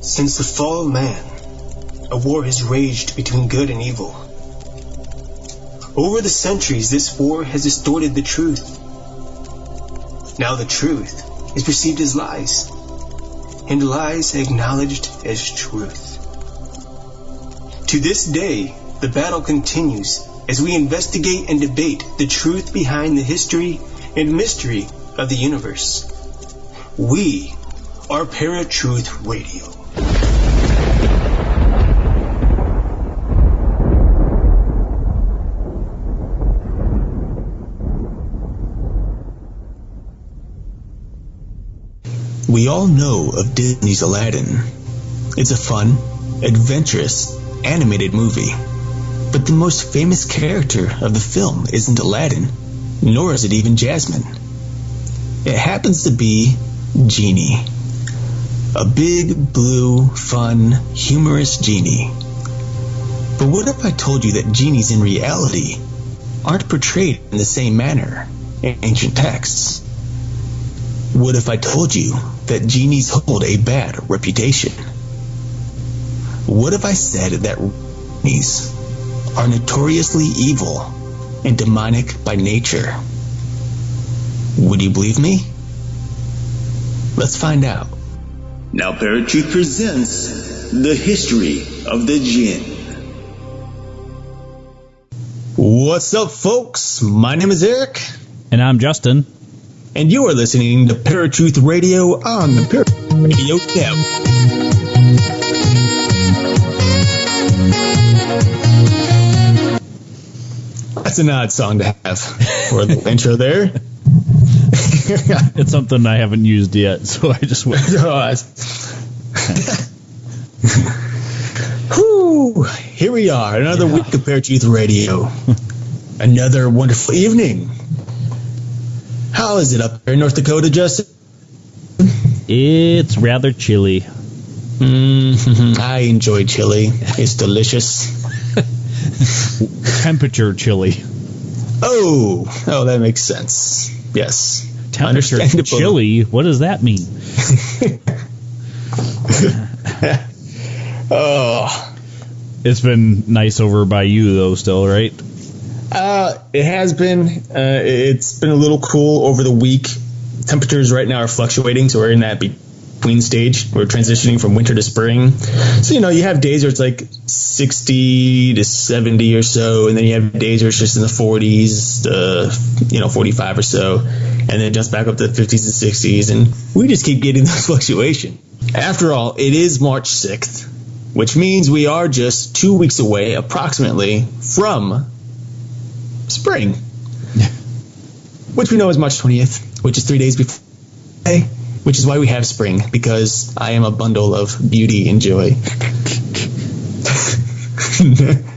Since the fall of man, a war has raged between good and evil. Over the centuries, this war has distorted the truth. Now the truth is perceived as lies, and lies acknowledged as truth. To this day, the battle continues as we investigate and debate the truth behind the history and mystery of the universe. We are Paratruth Radio. We all know of Disney's Aladdin. It's a fun, adventurous, animated movie. But the most famous character of the film isn't Aladdin, nor is it even Jasmine. It happens to be Genie. A big, blue, fun, humorous genie. But what if I told you that genies in reality aren't portrayed in the same manner in ancient texts? What if I told you that genies hold a bad reputation? What if I said that genies are notoriously evil and demonic by nature? Would you believe me? Let's find out. Now Paratruth presents the history of the Djinn. What's up, folks? My name is Eric. And I'm Justin. And you are listening to Paratruth Radio on the Paratruth Radio Network. That's an odd song to have for the intro there. It's something I haven't used yet, so I just went. Whew, here we are, another week of Paratruth Radio. Another wonderful evening. How is it up there in North Dakota, Justin? It's rather chilly. I enjoy chili. It's delicious. Temperature chilly. Oh, that makes sense. Yes. Temperature chilly? What does that mean? Oh. It's been nice over by you, though, still, right? It has been. It's been a little cool over the week. Temperatures right now are fluctuating, so we're in that between stage. We're transitioning from winter to spring. So, you have days where it's like 60 to 70 or so, and then you have days where it's just in the 40s to, 45 or so, and then just back up to the 50s and 60s, and we just keep getting those fluctuation. After all, it is March 6th, which means we are just 2 weeks away, approximately, from spring, which we know is March 20th, which is 3 days before May, which is why we have spring, because I am a bundle of beauty and joy.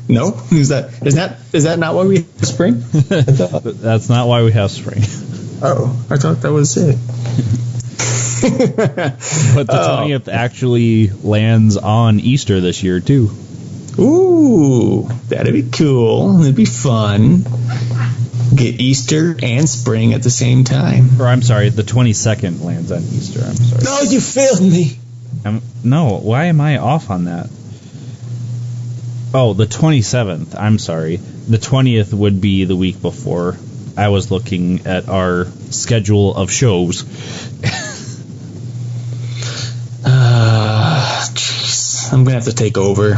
No? Is that not why we have spring? That's not why we have spring. Oh, I thought that was it. But the 20th actually lands on Easter this year, too. Ooh, that'd be cool. It'd be fun. Get Easter and spring at the same time. Or, I'm sorry, the 22nd lands on Easter. I'm sorry. No, you failed me. No, why am I off on that? Oh, the 27th. I'm sorry. The 20th would be the week before. I was looking at our schedule of shows. I'm going to have to take over.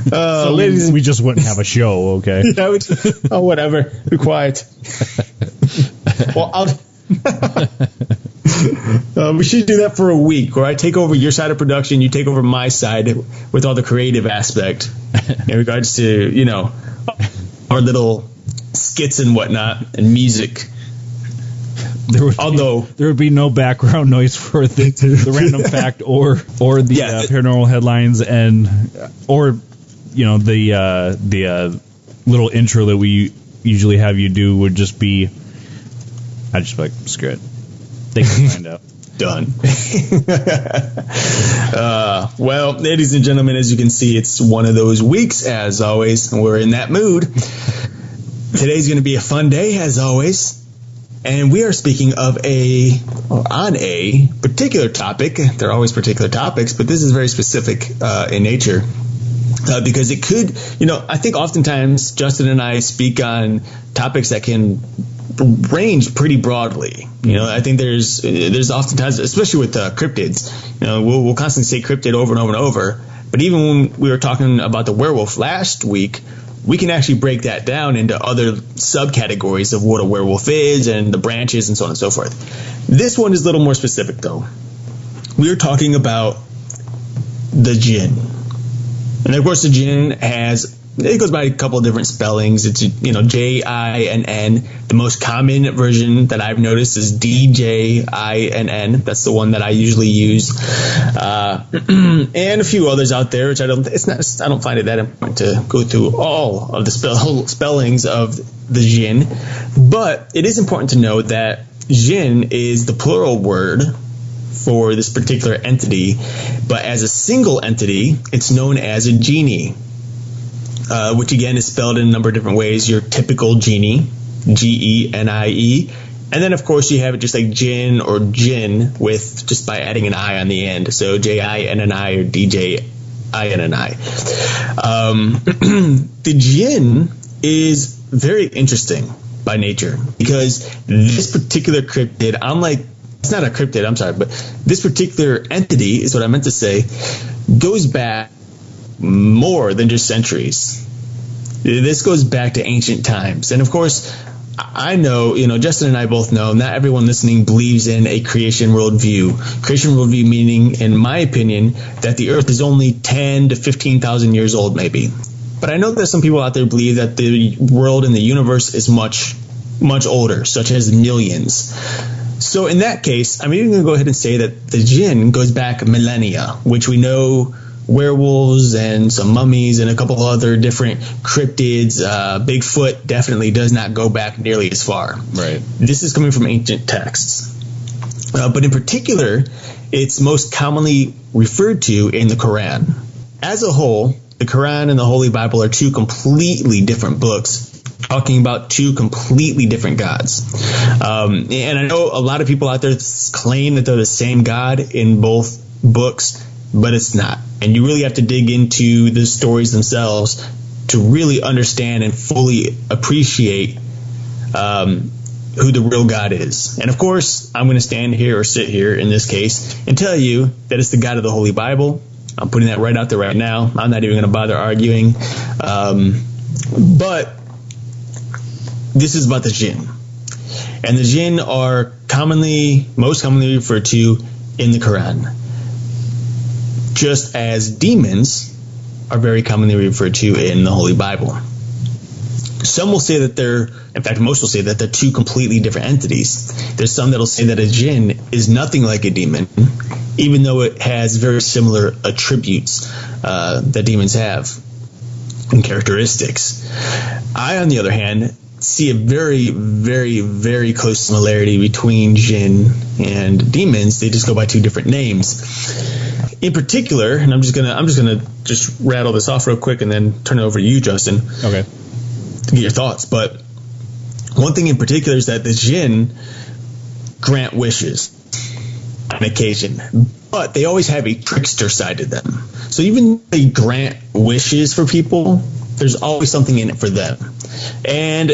So we just wouldn't have a show, okay? Yeah, whatever. Be quiet. Well, we should do that for a week, where I take over your side of production, you take over my side with all the creative aspect in regards to, our little skits and whatnot and music. There would be no background noise for the random fact or the paranormal headlines or the little intro that we usually have you do would just be. I'd just be like, screw it. They can find out. Done. Well, ladies and gentlemen, as you can see, it's one of those weeks, as always, and we're in that mood. Today's going to be a fun day, as always. And we are speaking on a particular topic. There are always particular topics, but this is very specific in nature. Because it could, I think oftentimes Justin and I speak on topics that can range pretty broadly. I think there's oftentimes, especially with cryptids, we'll constantly say cryptid over and over and over. But even when we were talking about the werewolf last week, we can actually break that down into other subcategories of what a werewolf is and the branches and so on and so forth. This one is a little more specific, though. We are talking about the Djinn. And of course, the Djinn it goes by a couple of different spellings. It's, J-I-N-N. The most common version that I've noticed is D-J-I-N-N. That's the one that I usually use. And a few others out there, which I don't find it that important to go through all of the spellings of the Djinn. But it is important to note that Djinn is the plural word for this particular entity, but as a single entity, it's known as a genie, which again is spelled in a number of different ways. Your typical genie, G-E-N-I-E, and then of course you have it just like Djinn or Djinn with just by adding an I on the end, so J-I-N-N-I or D-J-I-N-N-I. The Djinn is very interesting by nature because this particular cryptid, it's not a cryptid, I'm sorry, but this particular entity is what I meant to say, goes back more than just centuries. This goes back to ancient times. And of course, I know, Justin and I both know, not everyone listening believes in a creation worldview. Creation worldview meaning, in my opinion, that the earth is only 10 to 15,000 years old, maybe. But I know that some people out there believe that the world and the universe is much, much older, such as millions. So in that case, I'm even going to go ahead and say that the Djinn goes back millennia, which we know werewolves and some mummies and a couple of other different cryptids. Bigfoot definitely does not go back nearly as far. Right. This is coming from ancient texts. But in particular, it's most commonly referred to in the Quran. As a whole, the Quran and the Holy Bible are two completely different books, talking about two completely different gods. And I know a lot of people out there claim that they're the same God in both books, but it's not. And you really have to dig into the stories themselves to really understand and fully appreciate who the real God is. And of course, I'm going to stand here or sit here in this case and tell you that it's the God of the Holy Bible. I'm putting that right out there right now. I'm not even going to bother arguing. But this is about the Djinn. And the Djinn are most commonly referred to in the Quran, just as demons are very commonly referred to in the Holy Bible. Some will say that most will say that they're two completely different entities. There's some that'll say that a Djinn is nothing like a demon, even though it has very similar attributes that demons have and characteristics. I, on the other hand, see a very, very, very close similarity between Djinn and demons. They just go by two different names. In particular, and I'm just gonna rattle this off real quick and then turn it over to you, Justin. Okay. To get your thoughts. But one thing in particular is that the Djinn grant wishes on occasion, but they always have a trickster side to them. So even if they grant wishes for people, there's always something in it for them. And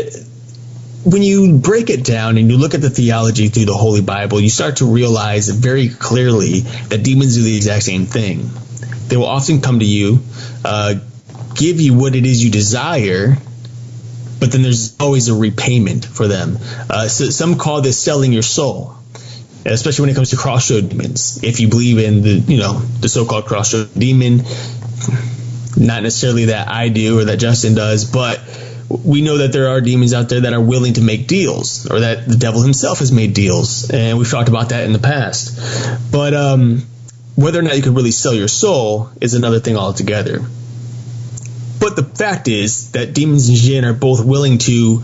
when you break it down and you look at the theology through the Holy Bible, you start to realize very clearly that demons do the exact same thing. They will often come to you, give you what it is you desire, but then there's always a repayment for them. So some call this selling your soul, especially when it comes to crossroad demons. If you believe in the so-called crossroad demon, not necessarily that I do or that Justin does, but we know that there are demons out there that are willing to make deals, or that the devil himself has made deals, and we've talked about that in the past. But whether or not you can really sell your soul is another thing altogether. But the fact is that demons and Djinn are both willing to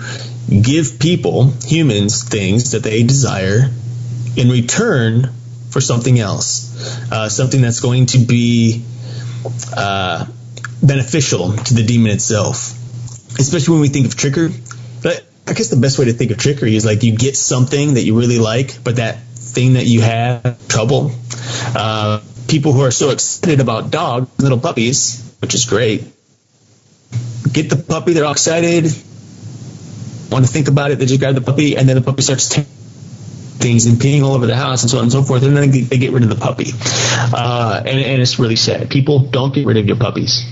give people, humans, things that they desire in return for something else, something that's going to be beneficial to the demon itself. Especially when we think of trickery. But I guess the best way to think of trickery is like you get something that you really like, but that thing that you have trouble. People who are so excited about dogs, little puppies, which is great. Get the puppy, they're all excited, want to think about it, they just grab the puppy, and then the puppy starts tearing things and peeing all over the house and so on and so forth, and then they get rid of the puppy. And it's really sad. People, don't get rid of your puppies.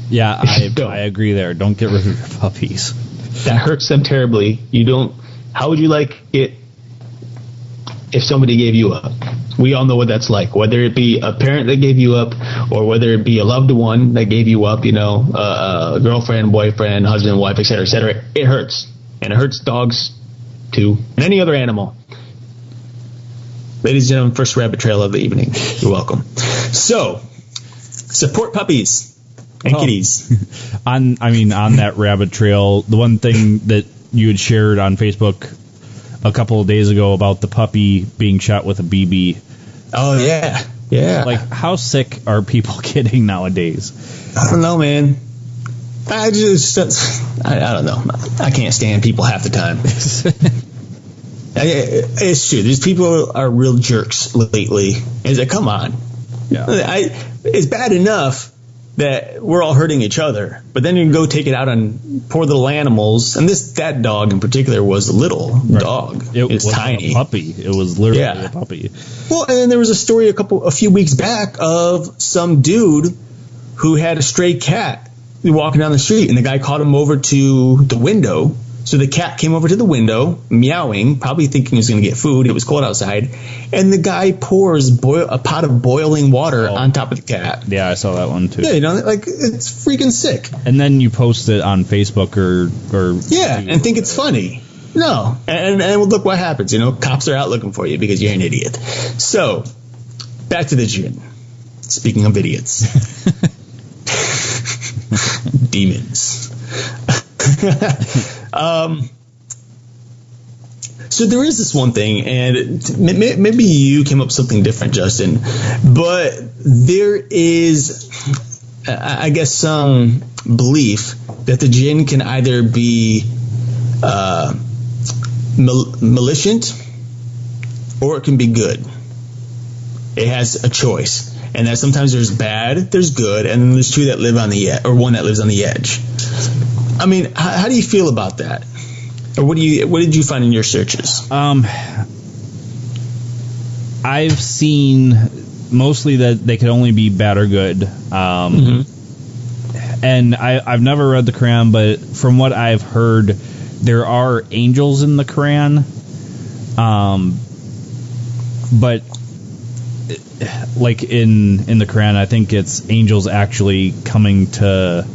Yeah, I agree there. Don't get rid of your puppies. That hurts them terribly. How would you like it if somebody gave you up? We all know what that's like, whether it be a parent that gave you up or whether it be a loved one that gave you up, a girlfriend, boyfriend, husband, wife, et cetera, et cetera. It hurts. And it hurts dogs, too, and any other animal. Ladies and gentlemen, first rabbit trail of the evening. You're welcome. So, support puppies and kitties. On that rabbit trail, the one thing that you had shared on Facebook a couple of days ago about the puppy being shot with a BB. Oh, yeah. Yeah. Like, how sick are people getting nowadays? I don't know, man. I don't know. I can't stand people half the time. It's true. These people are real jerks lately. It's like, come on. Yeah. It's bad enough that we're all hurting each other, but then you can go take it out on poor little animals. And that dog in particular was a little dog. It's tiny. A puppy. It was literally a puppy. Well, and then there was a story a few weeks back of some dude who had a stray cat walking down the street, and the guy caught him over to the window. So the cat came over to the window, meowing, probably thinking he was going to get food. It was cold outside. And the guy pours a pot of boiling water on top of the cat. Yeah, I saw that one, too. Yeah, it's freaking sick. And then you post it on Facebook or yeah, and think it's funny. No. And look what happens. Cops are out looking for you because you're an idiot. So, back to the Djinn. Speaking of idiots. Demons. So there is this one thing, and maybe you came up with something different, Justin, but there is, I guess, some belief that the Djinn can either be malicious or it can be good. It has a choice. And that sometimes there's bad, there's good, and then there's two that live on the edge, or one that lives on the edge. I mean, how do you feel about that? Or what did you find in your searches? I've seen mostly that they could only be bad or good. And I've never read the Quran, but from what I've heard, there are angels in the Quran. But like in the Quran, I think it's angels actually coming to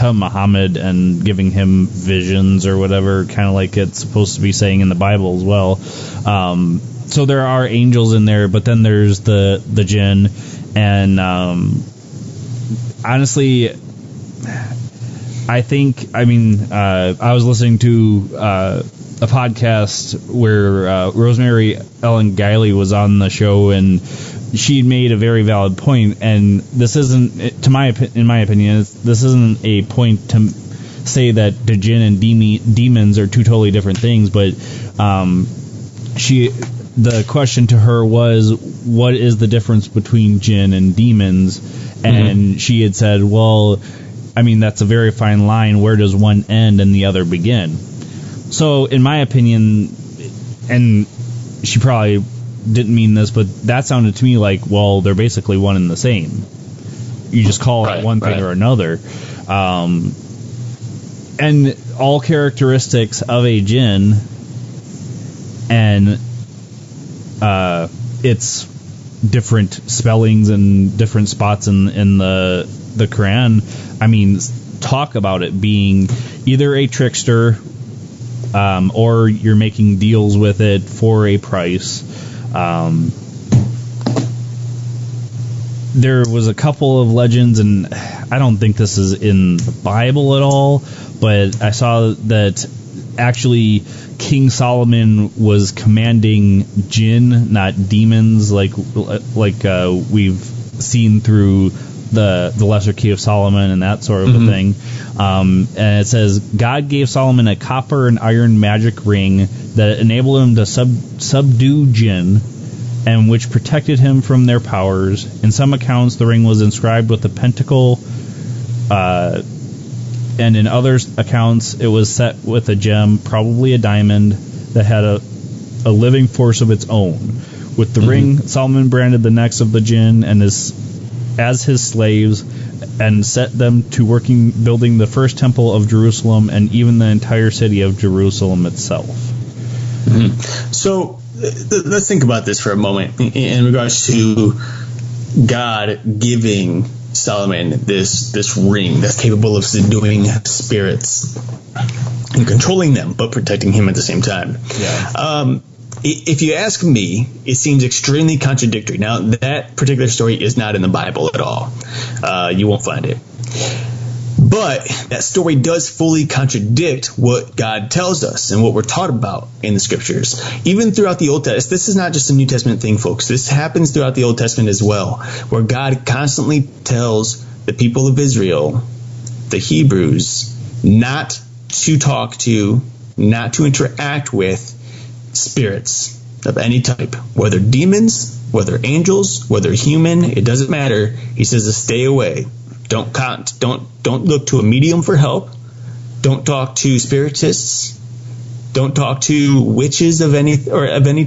Muhammad and giving him visions or whatever, kind of like it's supposed to be saying in the Bible as well. So there are angels in there, but then there's the Djinn, and honestly, I was listening to a podcast where Rosemary Ellen Guiley was on the show, and she made a very valid point, and this isn't, in my opinion, this isn't a point to say that the Djinn and demons are two totally different things, but the question to her was, what is the difference between Djinn and demons? And she had said, well, that's a very fine line. Where does one end and the other begin? So, in my opinion, and she probably didn't mean this, but that sounded to me like, well, they're basically one and the same. You just call it one thing or another. And all characteristics of a Djinn and its different spellings and different spots in the Quran, talk about it being either a trickster or you're making deals with it for a price. There was a couple of legends, and I don't think this is in the Bible at all, but I saw that actually King Solomon was commanding Djinn, not demons, like we've seen through the Lesser Key of Solomon and that sort of a thing. And it says, God gave Solomon a copper and iron magic ring that enabled him to subdue Djinn, and which protected him from their powers. In some accounts, the ring was inscribed with a pentacle, and in other accounts, it was set with a gem, probably a diamond, that had a living force of its own. With the ring, Solomon branded the necks of the Djinn and as his slaves, and set them to building the first temple of Jerusalem and even the entire city of Jerusalem itself. So let's think about this for a moment in regards to God giving Solomon this ring that's capable of subduing spirits and controlling them, but protecting him at the same time. Yeah. If you ask me, it seems extremely contradictory. Now, that particular story is not in the Bible at all. You won't find it. But that story does fully contradict what God tells us and what we're taught about in the Scriptures. Even throughout the Old Testament, this is not just a New Testament thing, folks. This happens throughout the Old Testament as well, where God constantly tells the people of Israel, the Hebrews, not to talk to, not to interact with spirits of any type, whether demons, whether angels, whether human, it doesn't matter. He says to stay away. Don't look to a medium for help. Don't talk to spiritists. Don't talk to witches of any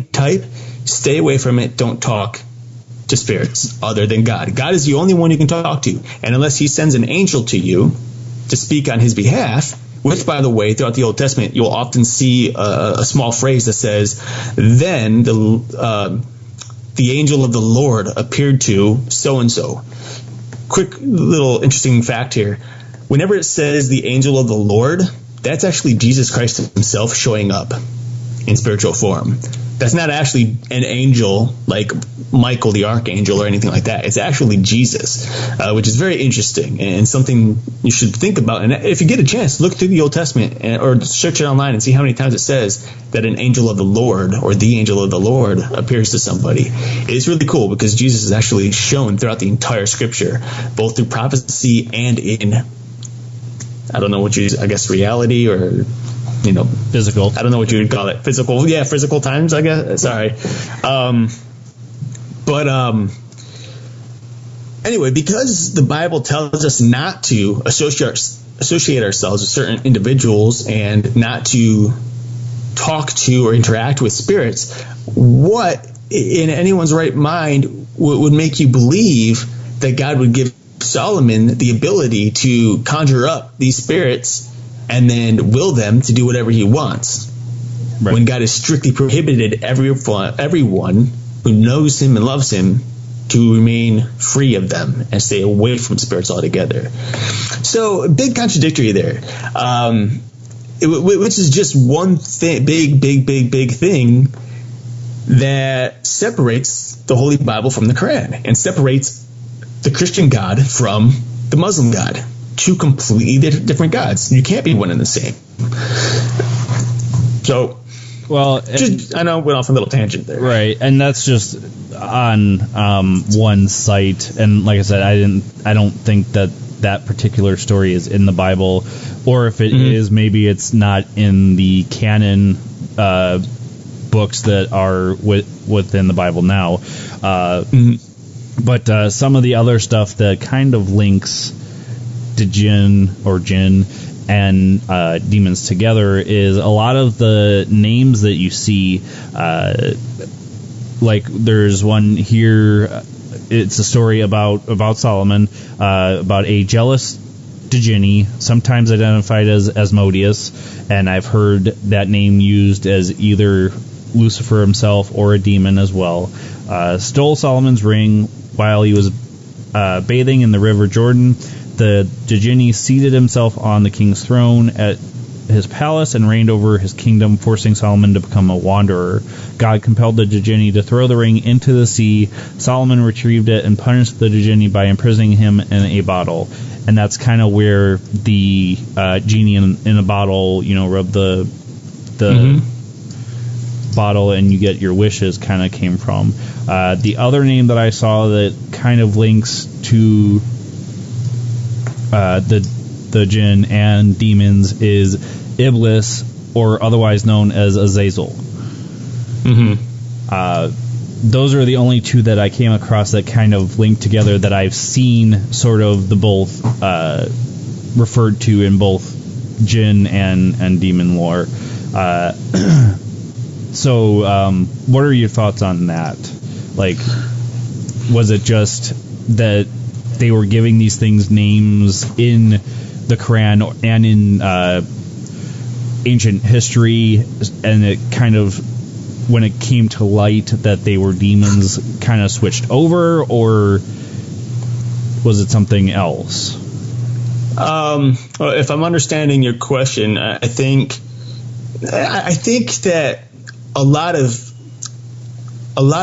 type. Stay away from it. Don't talk to spirits other than God. God is the only one you can talk to, and unless He sends an angel to you to speak on His behalf. Which, by the way, throughout the Old Testament, you'll often see a small phrase that says, "Then the angel of the Lord appeared to so-and-so." Quick little interesting fact here. Whenever it says the angel of the Lord, that's actually Jesus Christ himself showing up in spiritual form. That's not actually an angel like Michael the archangel or anything like that. It's actually Jesus, which is very interesting and something you should think about. And if you get a chance, look through the Old Testament or search it online and see how many times it says that an angel of the Lord or the angel of the Lord appears to somebody. It's really cool because Jesus is actually shown throughout the entire Scripture, both through prophecy and in, I don't know what you use, I guess reality or physical. I don't know what you would call it. Physical times, I guess. Sorry. Anyway, because the Bible tells us not to associate ourselves with certain individuals and not to talk to or interact with spirits, what in anyone's right mind would make you believe that God would give Solomon the ability to conjure up these spirits and then will them to do whatever he wants, right, when God has strictly prohibited everyone who knows him and loves him to remain free of them and stay away from spirits altogether. So, big contradictory there, which is just one thing, big thing that separates the Holy Bible from the Quran and separates the Christian God from the Muslim God. Two completely different gods. You can't be one and the same. So, well, I know I went off a little tangent there. Right, and that's just on one site. And like I said, I don't think that particular story is in the Bible, or if it is, maybe it's not in the canon books that are within the Bible now. But some of the other stuff that kind of links to Djinn and demons together is a lot of the names that you see. Like there's one here. It's a story about Solomon, about a jealous Djinn, sometimes identified as Asmodeus, and I've heard that name used as either Lucifer himself or a demon as well. Stole Solomon's ring while he was bathing in the river Jordan. The Djinn seated himself on the king's throne at his palace and reigned over his kingdom, forcing Solomon to become a wanderer. God compelled the Djinn to throw the ring into the sea. Solomon retrieved it and punished the Djinn by imprisoning him in a bottle. And that's kind of where the genie in a bottle, rub the bottle and you get your wishes kind of came from. The other name that I saw that kind of links to the jinn and demons is Iblis, or otherwise known as Azazel. Those are the only two that I came across that kind of link together, that I've seen sort of the both referred to in both jinn and demon lore. So what are your thoughts on that? Like, was it just that they were giving these things names in the Quran and in ancient history, and it kind of, when it came to light that they were demons, kind of switched over, or was it something else? If I'm understanding your question, I think that a lot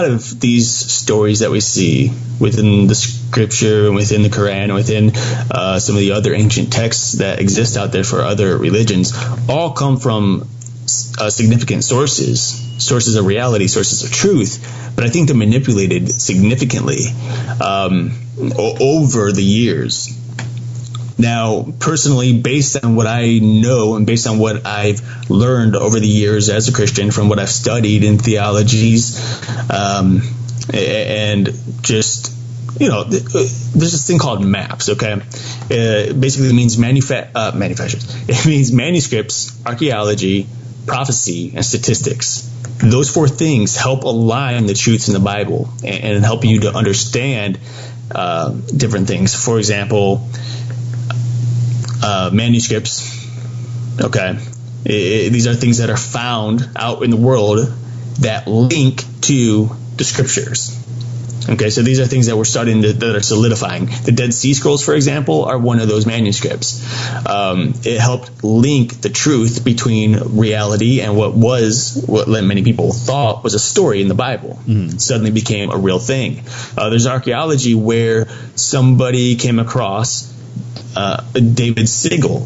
of these stories that we see within the scripture and within the Quran and within some of the other ancient texts that exist out there for other religions all come from significant sources of reality, sources of truth, but I think they're manipulated significantly over the years. Now, personally, based on what I know and based on what I've learned over the years as a Christian, from what I've studied in theologies, and just, there's this thing called MAPS, okay? Basically, it means manufacturers. It means manuscripts, archaeology, prophecy, and statistics. Those four things help align the truths in the Bible and help you to understand different things. For example, manuscripts, okay? These are things that are found out in the world that link to the scriptures. Okay, so these are things that we're that are solidifying. The Dead Sea Scrolls, for example, are one of those manuscripts. It helped link the truth between reality and what many people thought was a story in the Bible. Suddenly became a real thing. There's archaeology where somebody came across David's sigil,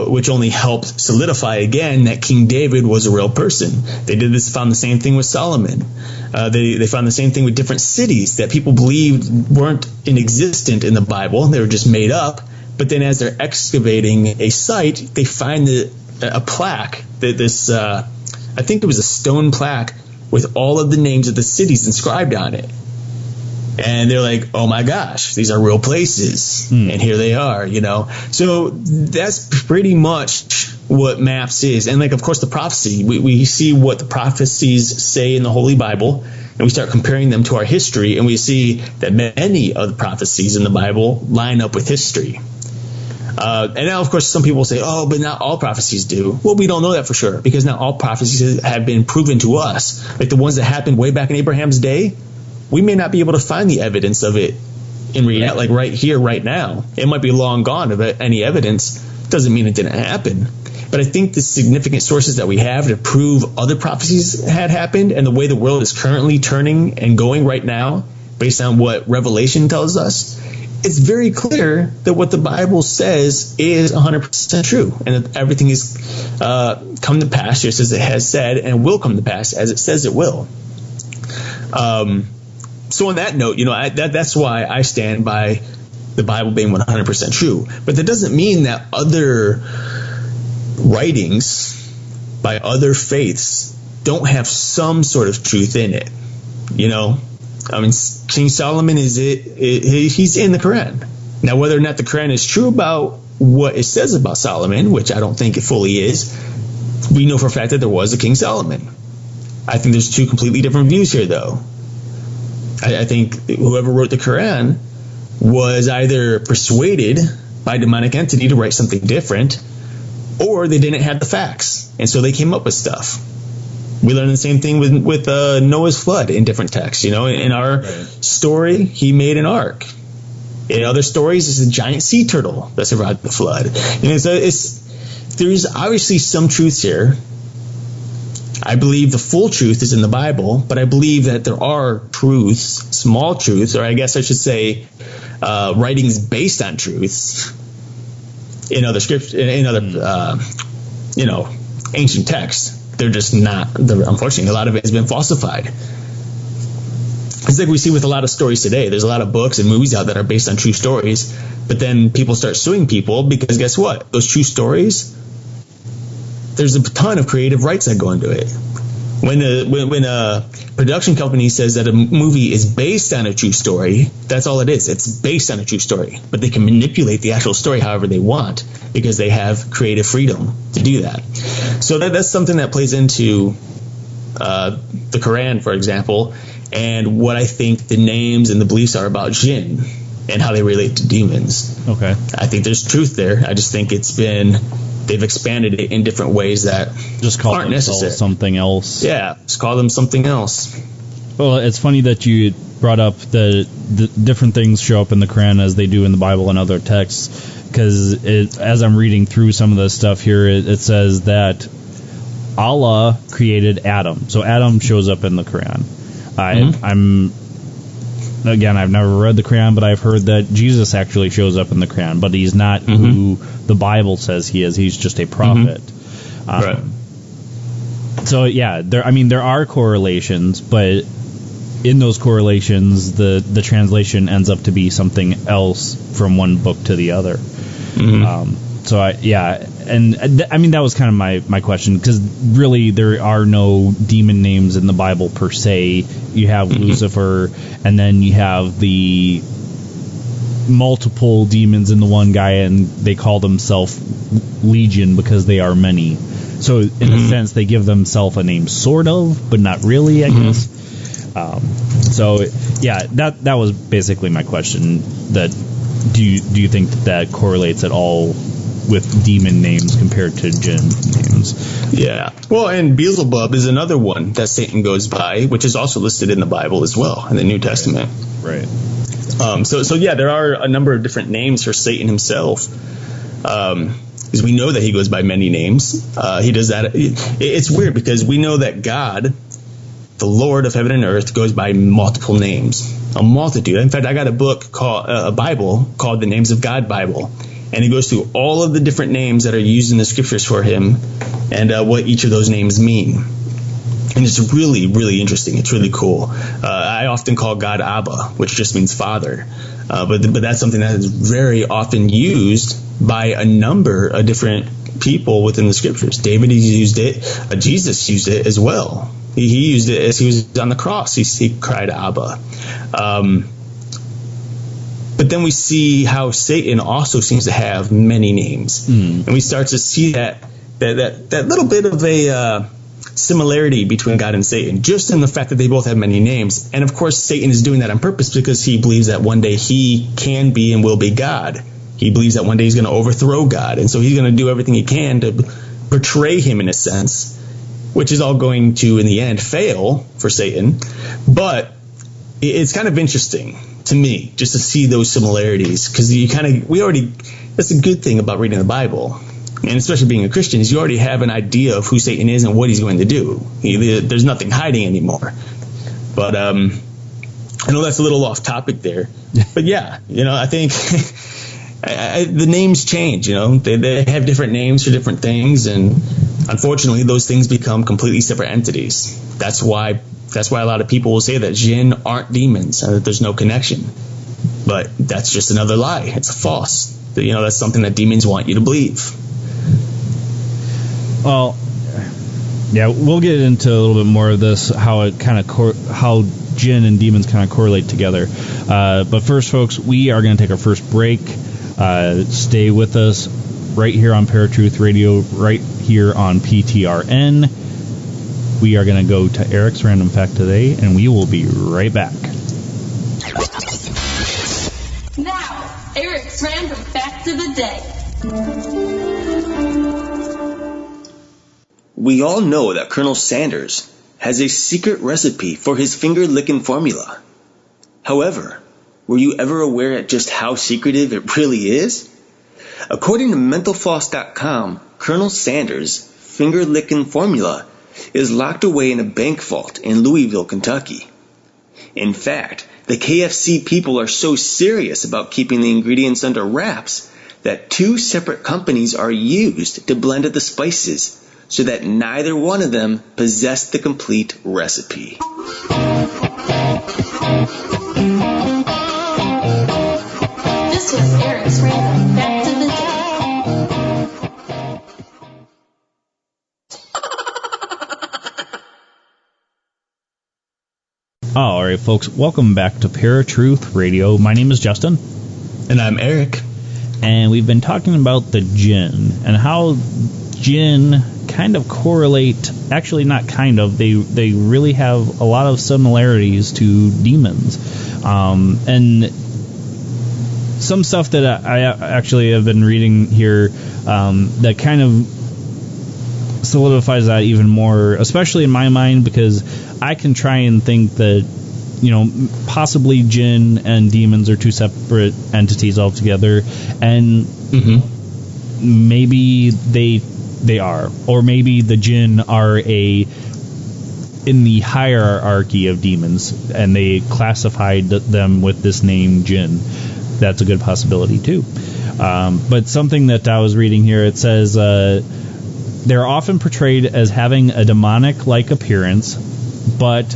which only helped solidify again that King David was a real person. They found the same thing with Solomon. They found the same thing with different cities that people believed weren't inexistent in the Bible. They were just made up. But then as they're excavating a site, they find a plaque, I think it was a stone plaque with all of the names of the cities inscribed on it. And they're like, oh my gosh, these are real places. And here they are, So that's pretty much what MAPS is. And of course, the prophecy, we see what the prophecies say in the Holy Bible, and we start comparing them to our history, and we see that many of the prophecies in the Bible line up with history. And now, of course, some people say, oh, but not all prophecies do. Well, we don't know that for sure, because not all prophecies have been proven to us. Like the ones that happened way back in Abraham's day, we may not be able to find the evidence of it in reality, like right here, right now. It might be long gone of any evidence. Doesn't mean it didn't happen. But I think the significant sources that we have to prove other prophecies had happened, and the way the world is currently turning and going right now, based on what Revelation tells us, it's very clear that what the Bible says is 100% true, and that everything is come to pass just as it has said, and will come to pass as it says it will. So on that note, that's why I stand by the Bible being 100% true. But that doesn't mean that other writings by other faiths don't have some sort of truth in it. King Solomon he's in the Quran. Now, whether or not the Quran is true about what it says about Solomon, which I don't think it fully is, we know for a fact that there was a King Solomon. I think there's two completely different views here, though. I think whoever wrote the Quran was either persuaded by a demonic entity to write something different, or they didn't have the facts, and so they came up with stuff. We learn the same thing with Noah's flood in different texts. In our story, he made an ark. In other stories, it's a giant sea turtle that survived the flood. So there's obviously some truths here. I believe the full truth is in the Bible, but I believe that there are truths, small truths, or I guess I should say writings based on truths in other scripts, in other, ancient texts. They're just not, unfortunately, a lot of it has been falsified. It's like we see with a lot of stories today. There's a lot of books and movies out that are based on true stories, but then people start suing people because guess what? Those true stories, there's a ton of creative rights that go into it. When a production company says that a movie is based on a true story, that's all it is. It's based on a true story. But they can manipulate the actual story however they want because they have creative freedom to do that. So that's something that plays into the Quran, for example, and what I think the names and the beliefs are about Djinn and how they relate to demons. Okay. I think there's truth there. I just think they've expanded it in different ways that just call aren't necessary. Something else. Yeah, just call them something else. Well, it's funny that you brought up the different things show up in the Quran as they do in the Bible and other texts, because as I'm reading through some of the stuff here, it says that Allah created Adam. So Adam shows up in the Quran. I've never read the Quran, but I've heard that Jesus actually shows up in the Quran, but he's not who the Bible says he is. He's just a prophet. Right. So yeah, there are correlations, but in those correlations, the translation ends up to be something else from one book to the other. That was kind of my question, because really there are no demon names in the Bible per se. You have Lucifer, and then you have the multiple demons in the one guy, and they call themselves Legion because they are many. So in a sense, they give themselves a name, sort of, but not really, I guess. That was basically my question. That do you think that correlates at all with demon names compared to Djinn names? Yeah. Well, and Beelzebub is another one that Satan goes by, which is also listed in the Bible as well, in the New Testament. Right. There are a number of different names for Satan himself. Because we know that he goes by many names. He does that. It's weird because we know that God, the Lord of heaven and earth, goes by multiple names, a multitude. In fact, I got a book called a Bible called the Names of God Bible. And it goes through all of the different names that are used in the scriptures for him and what each of those names mean. And it's really, really interesting. It's really cool. I often call God Abba, which just means father. But that's something that is very often used by a number of different people within the scriptures. David used it. Jesus used it as well. He used it as he was on the cross. He cried Abba. But then we see how Satan also seems to have many names. And we start to see that little bit of a similarity between God and Satan, just in the fact that they both have many names. And of course, Satan is doing that on purpose because he believes that one day he can be and will be God. He believes that one day he's going to overthrow God. And so he's going to do everything he can to portray him in a sense, which is all going to, in the end, fail for Satan. But it's kind of interesting to me just to see those similarities, because that's a good thing about reading the Bible, and especially being a Christian, is you already have an idea of who Satan is and what he's going to do. There's nothing hiding anymore. But I know that's a little off topic there, but yeah, I think the names change. They have different names for different things, and unfortunately those things become completely separate entities. That's why a lot of people will say that Djinn aren't demons and that there's no connection. But that's just another lie. It's how that's something that demons want you to believe. Well, yeah, we'll get into a little bit more of this, how it kind of how Djinn and demons kind of correlate together. But first, folks, we are going to take our first break. Stay with us right here on Paratruth Radio, right here on PTRN. We are going to go to Eric's Random Fact today, and we will be right back. Now, Eric's Random Fact of the Day. We all know that Colonel Sanders has a secret recipe for his finger-licking formula. However, were you ever aware at just how secretive it really is? According to MentalFloss.com, Colonel Sanders' finger-licking formula is locked away in a bank vault in Louisville, Kentucky. In fact, the KFC people are so serious about keeping the ingredients under wraps that 2 separate companies are used to blend the spices so that neither one of them possess the complete recipe. This was Eric's random fact of the day. All right, folks, welcome back to Paratruth Radio. My name is Justin. And I'm Eric. And we've been talking about the Djinn and how Djinn kind of correlate, actually not kind of, they really have a lot of similarities to demons. And some stuff that I actually have been reading here that kind of solidifies that even more, especially in my mind, because I can try and think that, you know, possibly Djinn and demons are two separate entities altogether, and maybe they are, or maybe the Djinn are in the hierarchy of demons, and they classified them with this name Djinn. That's a good possibility too. But something that I was reading here, it says they're often portrayed as having a demonic-like appearance, but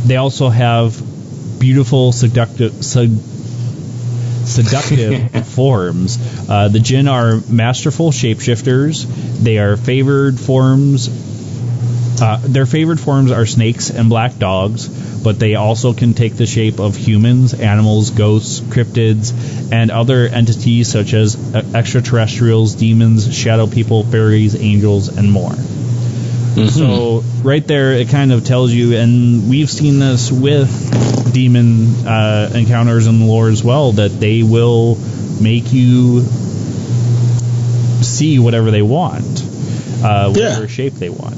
they also have beautiful, seductive forms. The Djinn are masterful shapeshifters. Their favored forms are snakes and black dogs, but they also can take the shape of humans, animals, ghosts, cryptids, and other entities such as extraterrestrials, demons, shadow people, fairies, angels, and more. So right there, it kind of tells you, and we've seen this with demon encounters in the lore as well, that they will make you see whatever they want, whatever shape they want.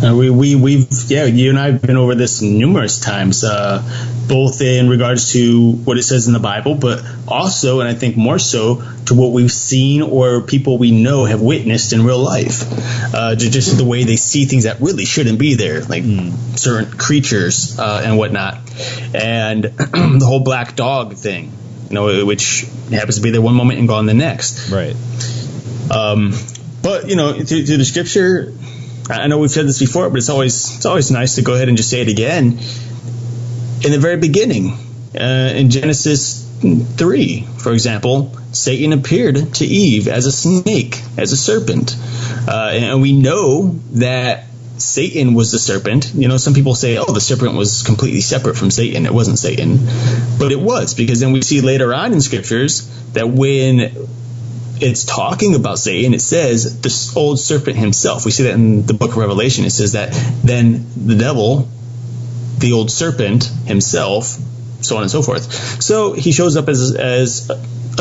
You and I have been over this numerous times, both in regards to what it says in the Bible, but also, and I think more so, to what we've seen or people we know have witnessed in real life. Just the way they see things that really shouldn't be there, like certain creatures and whatnot. And the whole black dog thing, you know, which happens to be there one moment and gone the next. Right. But, you know, through the scripture, I know we've said this before, but it's always nice to go ahead and just say it again. In the very beginning, in Genesis 3, for example, Satan appeared to Eve as a snake, as a serpent. And we know that Satan was the serpent. You know, some people say, oh, the serpent was completely separate from Satan. It wasn't Satan. But it was, because then we see later on in scriptures that when it's talking about Satan, it says the old serpent himself. We see that in the book of Revelation. It says that then the devil, the old serpent himself, so on and so forth. So he shows up as a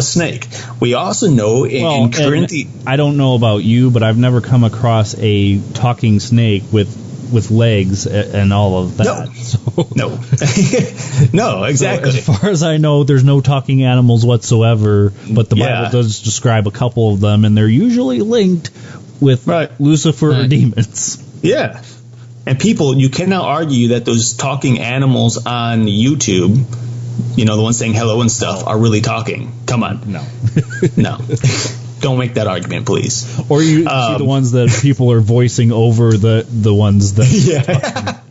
snake. We also know in Corinthians. I don't know about you, but I've never come across a talking snake with legs and all of that. No, no, exactly. So as far as I know, there's no talking animals whatsoever, but the Bible does describe a couple of them, and they're usually linked with Lucifer or demons. Yeah. And people, you cannot argue that those talking animals on YouTube, you know, the ones saying hello and stuff, are really talking. Come on. No. No. Don't make that argument, please. Or you see the ones that people are voicing over the ones that yeah.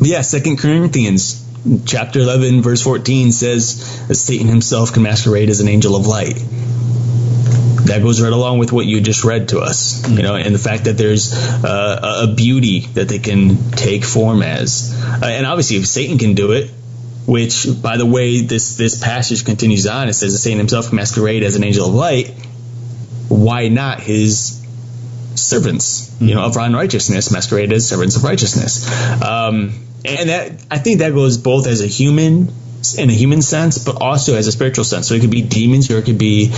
Yeah. 2 Corinthians chapter 11 verse 14 says that Satan himself can masquerade as an angel of light. That goes right along with what you just read to us, you know, and the fact that there's a beauty that they can take form as. And obviously, if Satan can do it, which, by the way, this passage continues on, it says that Satan himself can masquerade as an angel of light, why not his servants, you know, of unrighteousness masquerade as servants of righteousness? And that, I think that goes both as a human, in a human sense, but also as a spiritual sense. So it could be demons, or it could be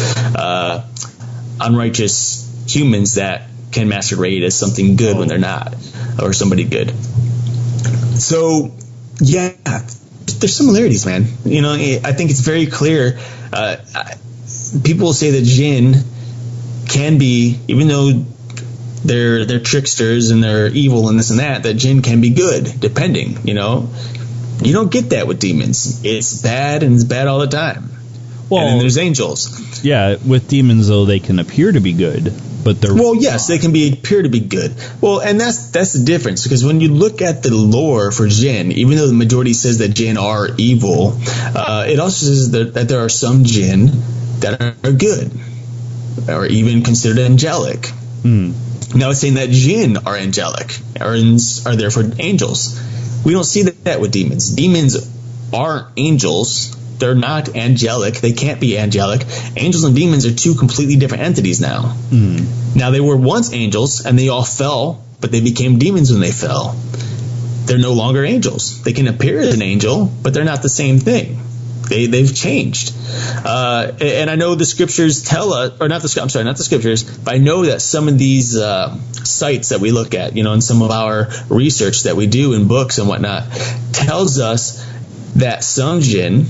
unrighteous humans that can masquerade as something good when they're not, or somebody good. So, yeah, there's similarities, man. You know, I think it's very clear. People say that Djinn can be, even though they're tricksters and they're evil and this and that Djinn can be good, depending, you know. You don't get that with demons. It's bad, and it's bad all the time. Well, and then there's angels. Yeah, with demons, though, they can appear to be good, but they're well, yes, they can appear to be good. Well, and that's the difference, because when you look at the lore for Djinn, even though the majority says that Djinn are evil, it also says that there are some Djinn that are good, or even considered angelic. Now it's saying that Djinn are angelic, or are therefore angels. We don't see that with demons. Demons aren't angels. They're not angelic. They can't be angelic. Angels and demons are two completely different entities now. Now, they were once angels, and they all fell, but they became demons when they fell. They're no longer angels. They can appear as an angel, but they're not the same thing. They've changed. And I know the scriptures tell us, or not the scriptures, but I know that some of these sites that we look at, in some of our research that we do in books and whatnot, tells us that some Djinn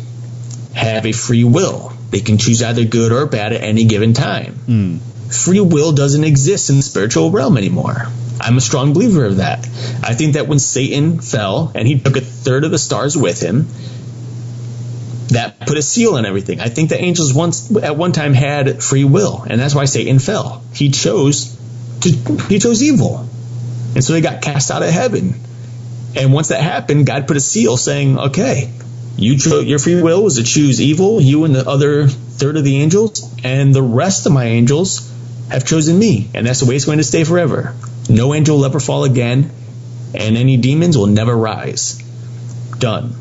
have a free will. They can choose either good or bad at any given time. Free will doesn't exist in the spiritual realm anymore. I'm a strong believer of that. I think that when Satan fell and he took a third of the stars with him, that put a seal on everything. I think the angels at one time had free will, and that's why Satan fell. He chose evil, and so they got cast out of heaven. And once that happened, God put a seal saying, okay, your free will was to choose evil, you and the other third of the angels, and the rest of my angels have chosen me, and that's the way it's going to stay forever. No angel will ever fall again, and any demons will never rise. Done.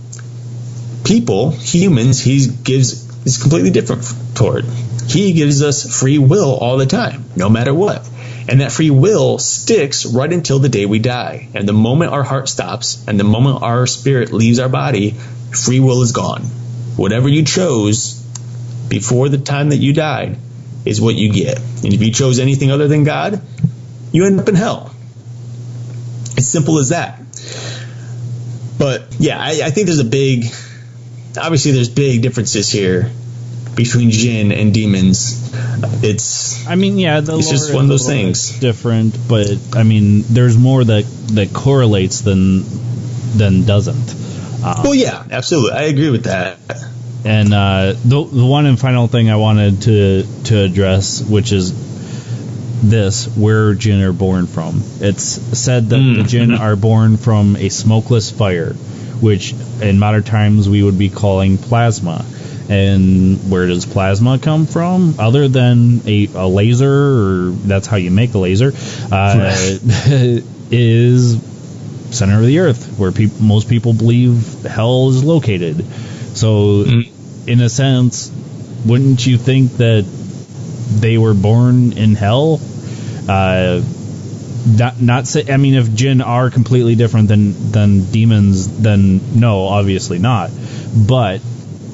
People, humans, is completely different toward. He gives us free will all the time, no matter what. And that free will sticks right until the day we die. And the moment our heart stops and the moment our spirit leaves our body, free will is gone. Whatever you chose before the time that you died is what you get. And if you chose anything other than God, you end up in hell. It's simple as that. But yeah, I think there's there's big differences here between Djinn and demons. It's just one of those things. Different, but there's more that correlates than doesn't. Well, yeah, absolutely. I agree with that. And the one and final thing I wanted to address, which is where Djinn are born from. It's said that the Djinn are born from a smokeless fire, which in modern times we would be calling plasma. And where does plasma come from? Other than a laser, or that's how you make a laser, is center of the earth, where most people believe hell is located. So, in a sense, wouldn't you think that they were born in hell? If Djinn are completely different than demons, then no, obviously not. But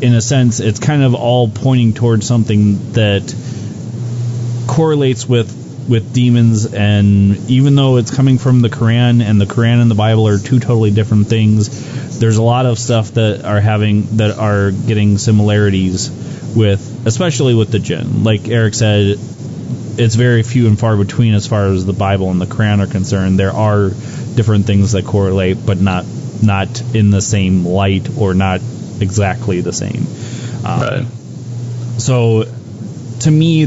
in a sense, it's kind of all pointing towards something that correlates with demons, and even though it's coming from the Quran, and the Quran and the Bible are two totally different things, there's a lot of stuff that are getting similarities with, especially with the Djinn. Like Eric said, it's very few and far between as far as the Bible and the Quran are concerned. There are different things that correlate, but not in the same light, or not exactly the same. Right. So, to me,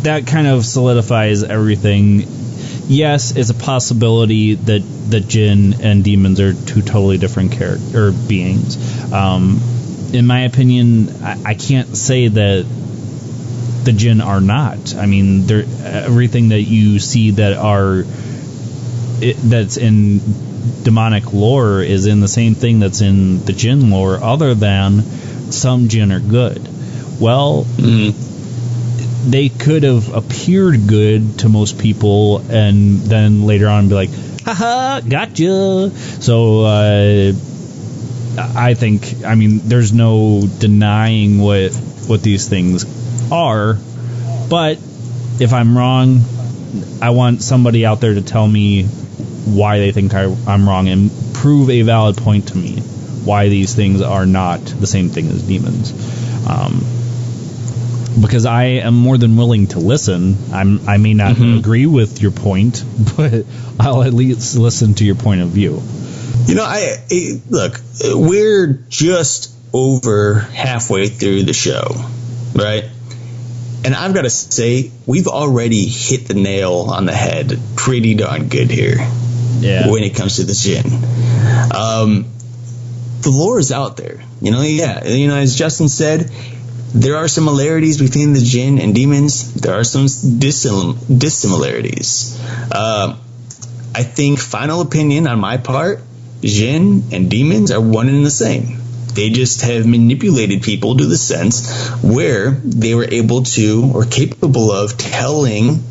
that kind of solidifies everything. Yes, it's a possibility that Djinn and demons are two totally different beings. In my opinion, I can't say that the Djinn are not. Everything that you see that's in demonic lore is in the same thing that's in the Djinn lore, other than some Djinn are good. Well, they could have appeared good to most people, and then later on be like, haha, gotcha. So I think, there's no denying what these things are, but if I'm wrong, I want somebody out there to tell me why they think I'm wrong, and prove a valid point to me why these things are not the same thing as demons. Because I am more than willing to listen. I may not agree with your point, but I'll at least listen to your point of view. Look, we're just over halfway through the show, right? And I've got to say, we've already hit the nail on the head pretty darn good here. Yeah. When it comes to the Djinn. The lore is out there. As Justin said, there are similarities between the Djinn and demons. There are some dissimilarities. I think, final opinion on my part, Djinn and demons are one and the same. They just have manipulated people to the sense where they were able to, or capable of, telling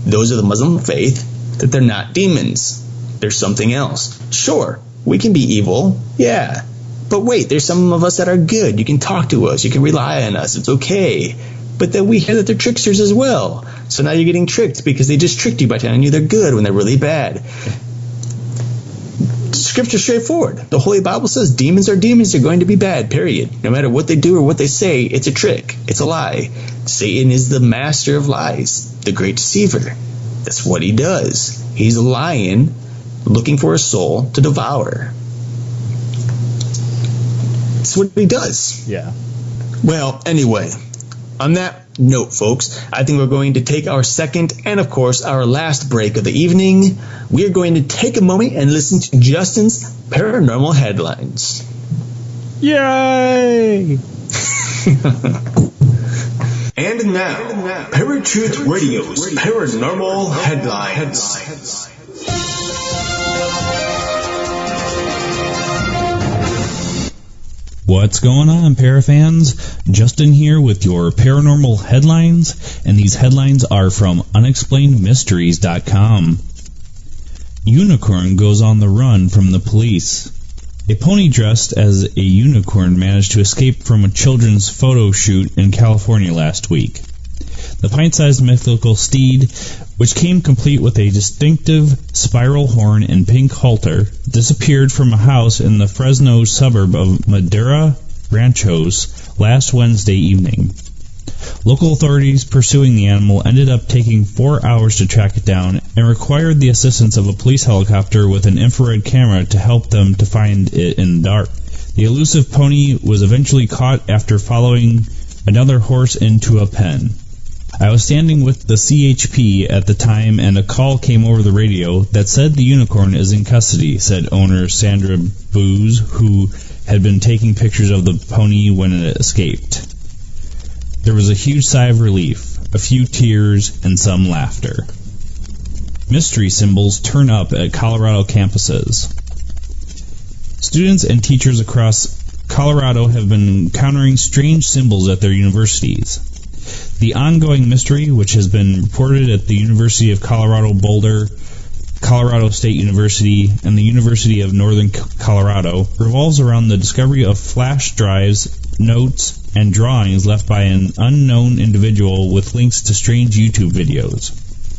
those of the Muslim faith that they're not demons. They're something else. Sure, we can be evil, yeah. But wait, there's some of us that are good. You can talk to us. You can rely on us. It's okay. But then we hear that they're tricksters as well. So now you're getting tricked because they just tricked you by telling you they're good when they're really bad. Scripture's straightforward. The Holy Bible says demons are demons. They're going to be bad, period. No matter what they do or what they say, it's a trick. It's a lie. Satan is the master of lies, the great deceiver. That's what he does. He's a lion looking for a soul to devour. That's what he does. Yeah. Well, anyway, on that note, folks, I think we're going to take our second and, of course, our last break of the evening. We're going to take a moment and listen to Justin's Paranormal Headlines. Yay! And now, Paratruth Radio's Paranormal Headlines. What's going on, Parafans? Justin here with your paranormal headlines, and these headlines are from unexplainedmysteries.com. Unicorn goes on the run from the police. A pony dressed as a unicorn managed to escape from a children's photo shoot in California last week. The pint-sized mythical steed, which came complete with a distinctive spiral horn and pink halter, disappeared from a house in the Fresno suburb of Madera Ranchos last Wednesday evening. Local authorities pursuing the animal ended up taking 4 hours to track it down and required the assistance of a police helicopter with an infrared camera to help them to find it in the dark. The elusive pony was eventually caught after following another horse into a pen. I was standing with the CHP at the time, and a call came over the radio that said the unicorn is in custody, said owner Sandra Booz, who had been taking pictures of the pony when it escaped. There was a huge sigh of relief, a few tears, and some laughter. Mystery symbols turn up at Colorado campuses. Students and teachers across Colorado have been encountering strange symbols at their universities. The ongoing mystery, which has been reported at the University of Colorado Boulder, Colorado State University, and the University of Northern Colorado, revolves around the discovery of flash drives, notes, and drawings left by an unknown individual with links to strange YouTube videos.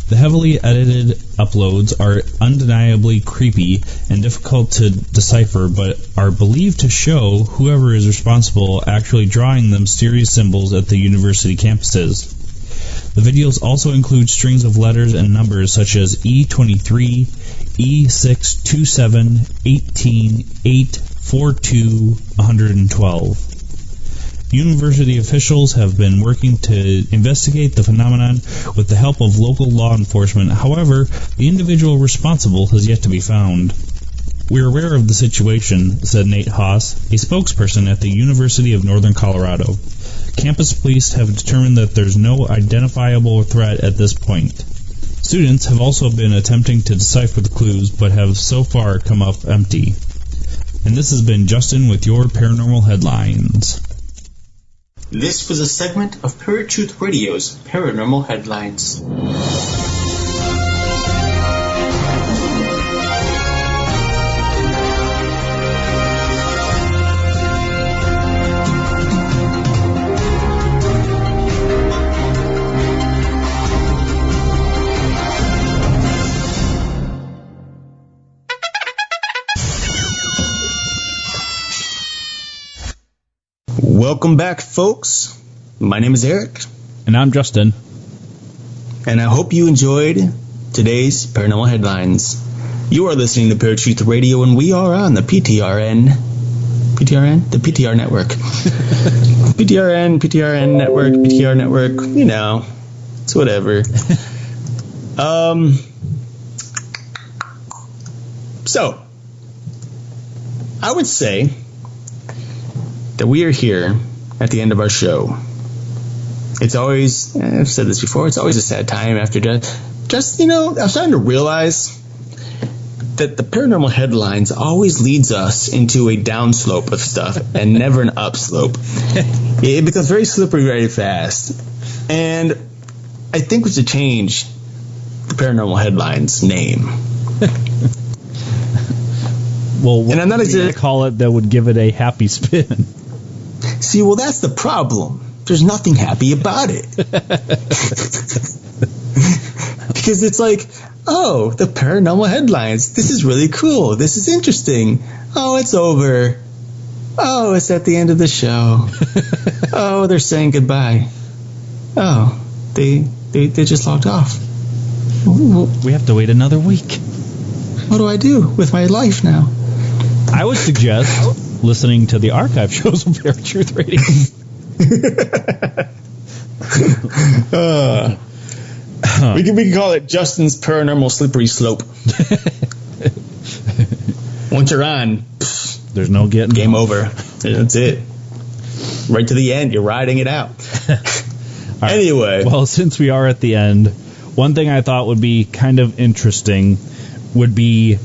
The heavily edited uploads are undeniably creepy and difficult to decipher, but are believed to show whoever is responsible actually drawing the mysterious symbols at the university campuses. The videos also include strings of letters and numbers such as E23, E627, 18, 8, 42, 112. University officials have been working to investigate the phenomenon with the help of local law enforcement. However, the individual responsible has yet to be found. "We're aware of the situation," said Nate Haas, a spokesperson at the University of Northern Colorado. "Campus police have determined that there's no identifiable threat at this point. Students have also been attempting to decipher the clues, but have so far come up empty." And this has been Justin with your Paranormal Headlines. This was a segment of Paratruth Radio's Paranormal Headlines. Welcome back, folks. My name is Eric. And I'm Justin. And I hope you enjoyed today's Paranormal Headlines. You are listening to Paratruth Radio, and we are on the PTRN PTRN? The PTR network. PTRN network, PTR network, you know, it's whatever. So, I would say that we are here at the end of our show. It's always, I've said this before, it's always a sad time after death. Just, you know, I'm starting to realize that the paranormal headlines always leads us into a downslope of stuff and never an upslope. It becomes very slippery very fast. And I think we should change the paranormal headlines name. Well, what would you call it that would give it a happy spin? See, well, that's the problem. There's nothing happy about it. Because it's like, oh, the paranormal headlines. This is really cool. This is interesting. Oh, it's over. Oh, it's at the end of the show. Oh, they're saying goodbye. Oh, they just logged off. We have to wait another week. What do I do with my life now? I would suggest listening to the archive shows of Bare Truth Radio. We can call it Justin's Paranormal Slippery Slope. Once you're on, there's no getting game over. That's it. Right to the end. You're riding it out. Right. Anyway. Well, since we are at the end, one thing I thought would be kind of interesting would be,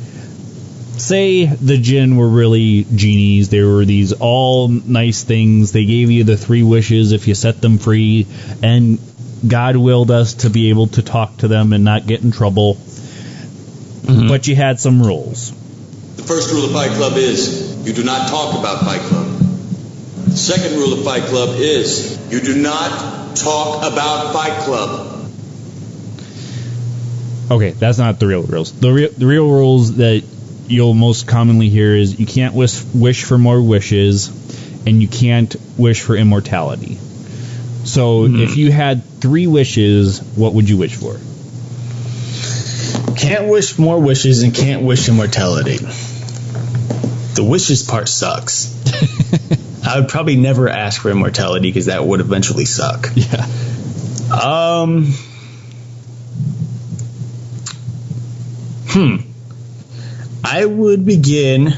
say the Djinn were really genies. They were these all nice things. They gave you the 3 wishes if you set them free, and God willed us to be able to talk to them and not get in trouble. Mm-hmm. But you had some rules. The first rule of Fight Club is you do not talk about Fight Club. The second rule of Fight Club is you do not talk about Fight Club. Okay, that's not the real rules. The real rules that you'll most commonly hear is you can't wish for more wishes, and you can't wish for immortality. So if you had 3 wishes, what would you wish for? Can't wish more wishes and can't wish immortality. The wishes part sucks. I would probably never ask for immortality because that would eventually suck. Yeah. I would begin.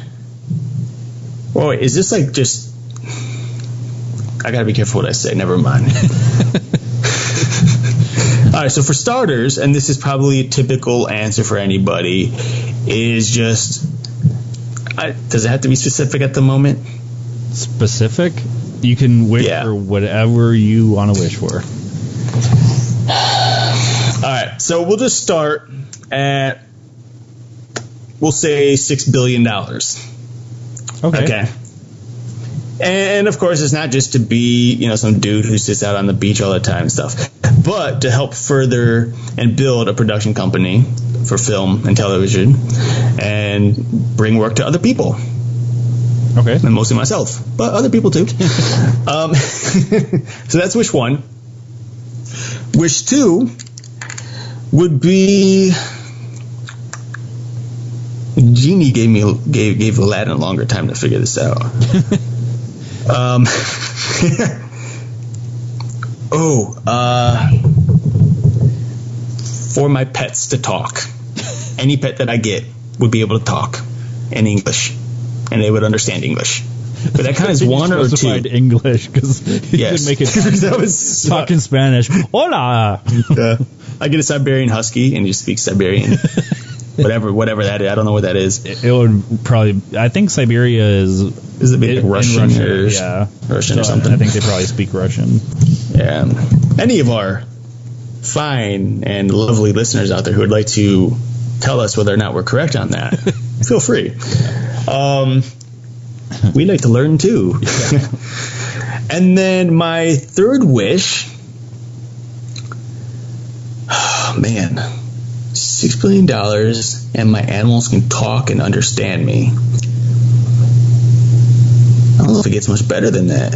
Oh, wait, is this like just? I gotta be careful what I say. Never mind. All right. So for starters, and this is probably a typical answer for anybody, is just. Does it have to be specific at the moment? Specific? You can wish for whatever you want to wish for. All right. So we'll just start at. We'll say $6 billion. Okay. And of course, it's not just to be, you know, some dude who sits out on the beach all the time and stuff, but to help further and build a production company for film and television and bring work to other people. Okay. And mostly myself, but other people too. So that's wish 1. Wish 2 would be. Genie gave Aladdin a longer time to figure this out. For my pets to talk. Any pet that I get would be able to talk in English, and they would understand English. But that kind of is 1 or 2. English, because you could make it that was talk in Spanish. Hola. I get a Siberian Husky, and you speak Siberian. Whatever that is. I don't know what that is. It would probably. I think Siberia is a bit Russian or Russian or something. I think they probably speak Russian. Yeah. Any of our fine and lovely listeners out there who would like to tell us whether or not we're correct on that, feel free. We'd like to learn too. Yeah. And then my 3rd wish. Oh, man. $6 billion, and my animals can talk and understand me. I don't know if it gets much better than that.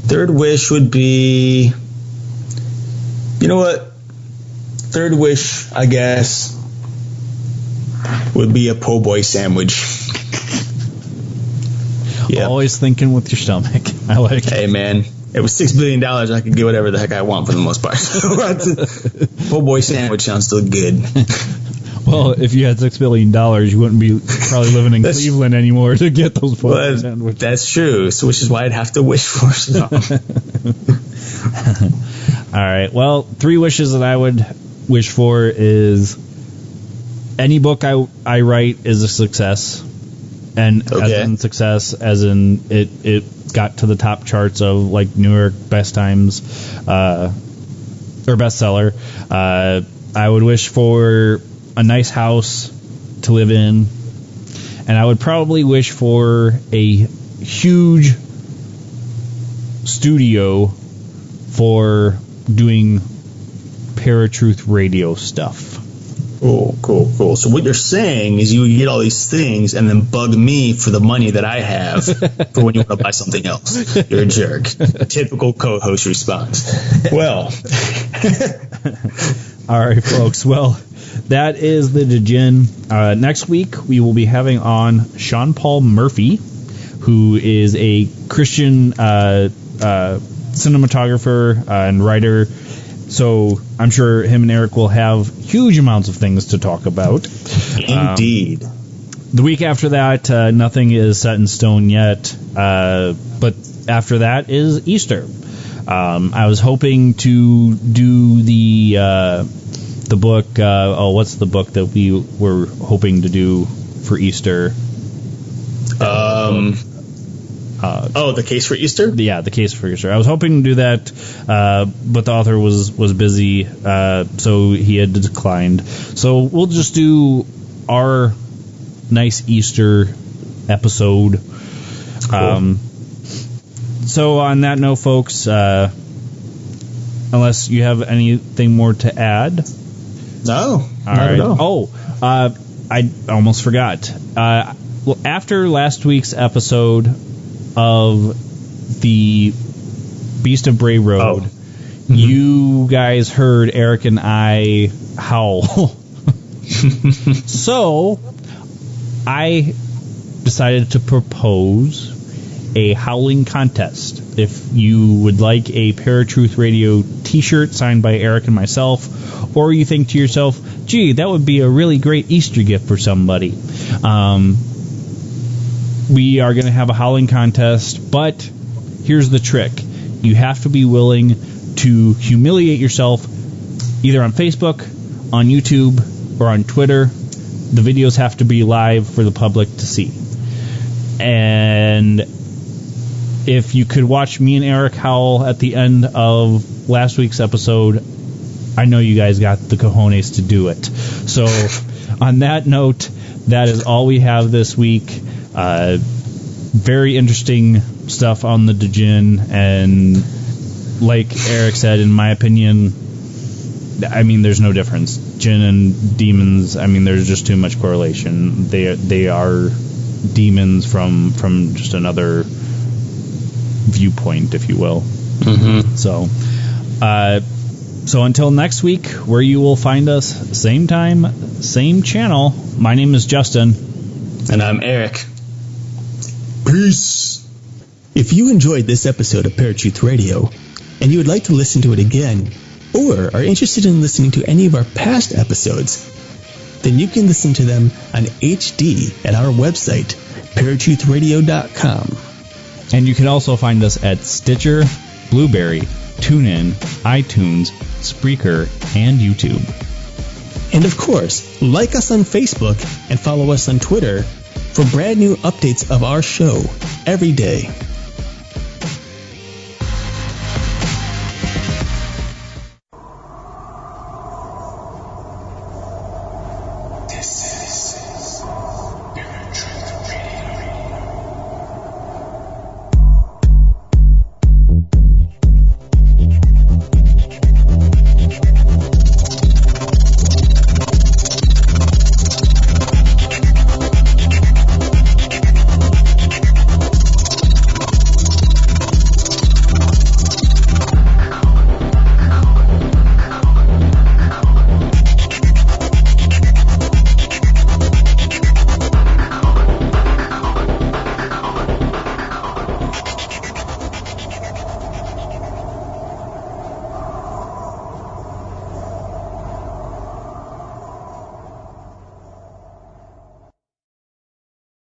3rd wish would be, you know what? 3rd wish, I guess. would be a po' boy sandwich. Yeah. Always thinking with your stomach. I like it. Hey, man. It was $6 billion. I could get whatever the heck I want for the most part. Po' boy sandwich sounds still good. Well, if you had $6 billion, you wouldn't be probably living in Cleveland anymore to get those po' boy sandwiches. That's true. So, which is why I'd have to wish for some. All right. Well, 3 wishes that I would wish for is any book I write is a success. And as in success, as in it got to the top charts of like New York Best Times or bestseller. I would wish for a nice house to live in, and I would probably wish for a huge studio for doing Paratruth radio stuff. Oh, cool. So what you're saying is you would get all these things and then bug me for the money that I have for when you want to buy something else. You're a jerk. Typical co-host response. Well. All right, folks. Well, that is the Djinn. Next week, we will be having on Sean Paul Murphy, who is a Christian cinematographer and writer. So I'm sure him and Eric will have huge amounts of things to talk about. Indeed. The week after that, nothing is set in stone yet. But after that is Easter. I was hoping to do the book. What's the book that we were hoping to do for Easter? The Case for Easter? Yeah, The Case for Easter. I was hoping to do that, but the author was busy, so he had declined. So we'll just do our nice Easter episode. Cool. So on that note, folks, unless you have anything more to add? No. All right. Oh, I almost forgot. After last week's episode of the Beast of Bray Road, you guys heard Eric and I howl. So I decided to propose a howling contest. If you would like a Paratruth Radio t-shirt signed by Eric and myself, or you think to yourself, gee, that would be a really great Easter gift for somebody, we are going to have a howling contest, but here's the trick. You have to be willing to humiliate yourself either on Facebook, on YouTube, or on Twitter. The videos have to be live for the public to see. And if you could watch me and Eric howl at the end of last week's episode, I know you guys got the cojones to do it. So on that note, that is all we have this week. Very interesting stuff on the Djinn, and like Eric said, in my opinion, I mean, there's no difference. Djinn and demons, I mean, there's just too much correlation. They are demons from just another viewpoint, if you will. Mm-hmm. So until next week, where you will find us, same time, same channel. My name is Justin. And I'm Eric. Peace. If you enjoyed this episode of Paratruth Radio, and you would like to listen to it again, or are interested in listening to any of our past episodes, then you can listen to them on HD at our website, paratruthradio.com. And you can also find us at Stitcher, Blueberry, TuneIn, iTunes, Spreaker, and YouTube. And of course, like us on Facebook and follow us on Twitter for brand new updates of our show every day.